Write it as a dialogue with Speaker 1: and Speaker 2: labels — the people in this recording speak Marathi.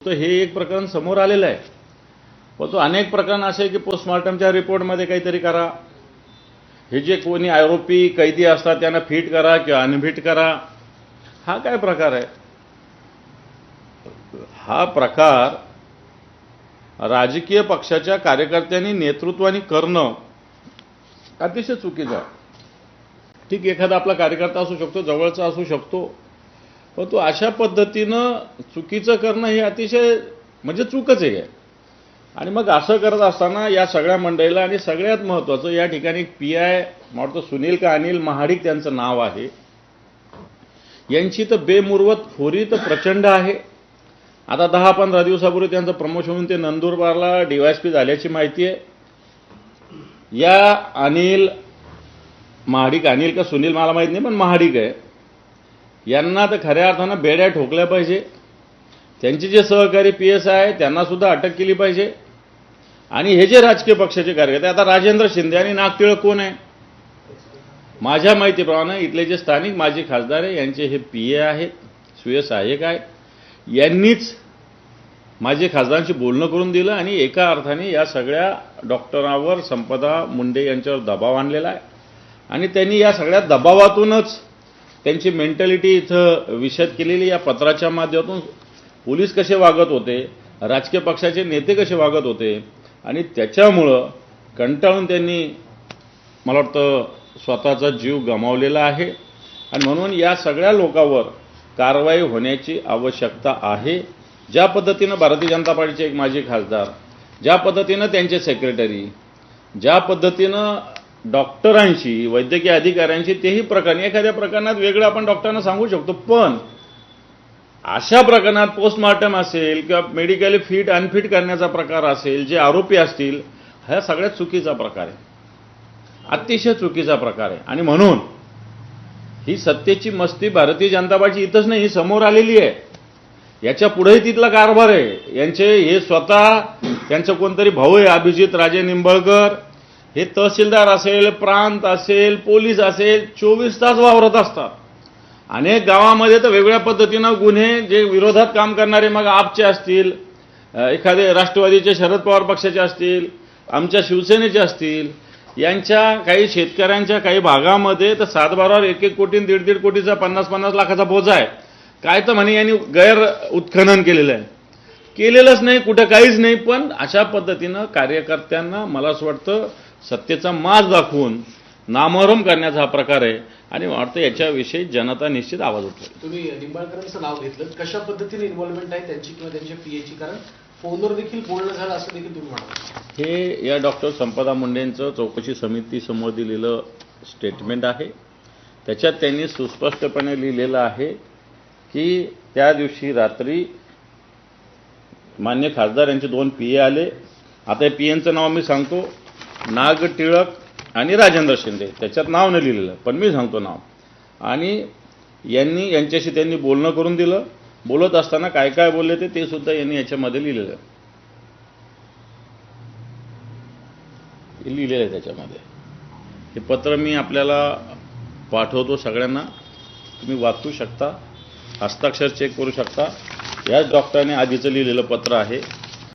Speaker 1: तर हे एक प्रकरण समोर आलेलं आहे, पण तो अनेक प्रकरण असे की पोस्टमॉर्टमच्या रिपोर्टमध्ये काहीतरी करा, हे जे कोणी आरोपी कैदी असतात त्यांना फिट करा किंवा अनफिट करा. हा काय प्रकार आहे? हा प्रकार राजकीय पक्षाच्या कार्यकर्त्यांनी नेतृत्वाने करणं अतिशय चुकीचं आहे. ठीक, एखादा आपला कार्यकर्ता असू शकतो, जवळचा असू शकतो, पण तो अशा पद्धतीनं चुकीचं करणं हे अतिशय म्हणजे चूकच आहे. आणि मग असं करत असताना या सगळ्या मंडळीला, आणि सगळ्यात महत्त्वाचं या ठिकाणी PI वाटतं सुनील का अनिल महाडिक त्यांचं नाव आहे, यांची तर बेमुरवत खोरी तर प्रचंड आहे. आता 10-15 दिवसापूर्वी त्यांचं प्रमोशन होऊन ते नंदुरबारला DYSP झाल्याची माहिती आहे. या अनिल महाडिक, अनिल का सुनील मला माहीत नाही, पण महाडिक आहे, यांना तर खऱ्या अर्थानं बेड्या ठोकल्या पाहिजे. त्यांचे जे सहकारी PSI आहे त्यांना सुद्धा अटक केली पाहिजे. आणि हे जे राजकीय पक्षाचे कार्यकर्ते, आता राजेंद्र शिंदे आणि नागटिळक कोण आहे? माझ्या माहितीप्रमाणे इथले जे स्थानिक माजी खासदार आहे यांचे हे PA आहेत, स्वीय सहाय्यक आहेत. यांनीच माजी खासदारांशी बोलणं करून दिलं आणि एका अर्थाने या सगळ्या डॉक्टरांवर संपदा मुंडे यांच्यावर दबाव आणलेला आहे. आणि त्यांनी या सगळ्या दबावातूनच त्यांची मेंटॅलिटी इथं विशद केलेली. या पत्राच्या माध्यमातून पोलीस कसे वागत होते, राजकीय पक्षाचे नेते कसे वागत होते, आणि त्याच्यामुळं कंटाळून त्यांनी मला वाटतं स्वतःचा जीव गमावलेला आहे. आणि म्हणून या सगळ्या लोकांवर कारवाई होण्याची आवश्यकता आहे. ज्या पद्धतीनं भारतीय जनता पार्टीचे एक माजी खासदार, ज्या पद्धतीनं त्यांचे सेक्रेटरी, ज्या पद्धतीनं डॉक्टरांशी, वैद्यकीय अधिकाऱ्यांशी, तेही प्रकरण एखाद्या प्रकरणात वेगळं आपण डॉक्टरांना सांगू शकतो, पण अशा प्रकरणात पोस्टमॉर्टम असेल किंवा मेडिकली फिट अनफिट करण्याचा प्रकार असेल, जे आरोपी असतील, हा सगळ्यात चुकीचा प्रकार आहे, अतिशय चुकीचा प्रकार आहे. आणि म्हणून ही सत्तेची मस्ती भारतीय जनता पार्टी इथंच नाही, ही समोर आलेली आहे. याच्या पुढेही तिथला कारभार आहे. यांचे हे स्वतः, त्यांचं कोणतरी भाऊ आहे अभिजित राजे निंबाळकर, हे तहसीलदार असेल, प्रांत असेल, पोलीस असेल, 24 तास वावरत असतात. अनेक गावामध्ये तर वेगळ्या पद्धतीनं गुन्हे, जे विरोधात काम करणारे, मग आपचे असतील, एखादे राष्ट्रवादीचे शरद पवार पक्षाचे असतील, आमच्या शिवसेनेचे असतील, यांच्या काही शेतकऱ्यांच्या काही भागामध्ये तर 7-12वर 1-1 कोटी 1.5 कोटीचा 50-50 लाखाचा बोजा आहे. काय तर म्हणे यांनी गैर उत्खनन केलेलं आहे, केलेलंच नाही, कुठं काहीच नाही. पण अशा पद्धतीनं कार्यकर्त्यांना मला असं वाटतं सत्तेचा माज दाखवून नामोहरम करण्याचा हा प्रकार आहे. आणि वाटतं याच्याविषयी जनता निश्चित आवाज उठवेल.
Speaker 2: तुम्ही निंबाळकरांचं नाव घेतलं, कशा पद्धतीने इन्व्हॉल्वमेंट आहे त्यांची किंवा त्यांच्या PAची? कारण फोनवर देखील बोलणं झालं असं देखील तुम्ही म्हणता.
Speaker 1: हे या डॉक्टर संपदा मुंडेंचं चौकशी समितीसमोर दिलेलं स्टेटमेंट आहे. त्याच्यात त्यांनी सुस्पष्टपणे लिहिलेलं आहे की त्या दिवशी रात्री मान्य खासदार यांचे 2 PA आले. आता या PAंचं नाव मी सांगतो, नागटिळक आणि राजेंद्र शिंदे. त्याच्यात नाव नाही लिहिलेलं, पण मी सांगतो नाव. आणि यांच्याशी त्यांनी बोलणं करून दिलं. बोलत असताना काय काय बोलले ते सुद्धा यांनी याच्यामध्ये लिहिलेलं आहे. त्याच्यामध्ये हे पत्र मी आपल्याला पाठवतो सगळ्यांना, तुम्ही वाचू शकता, हस्ताक्षर चेक करू शकता. याच डॉक्टरांनी आधीचं लिहिलेलं पत्र आहे.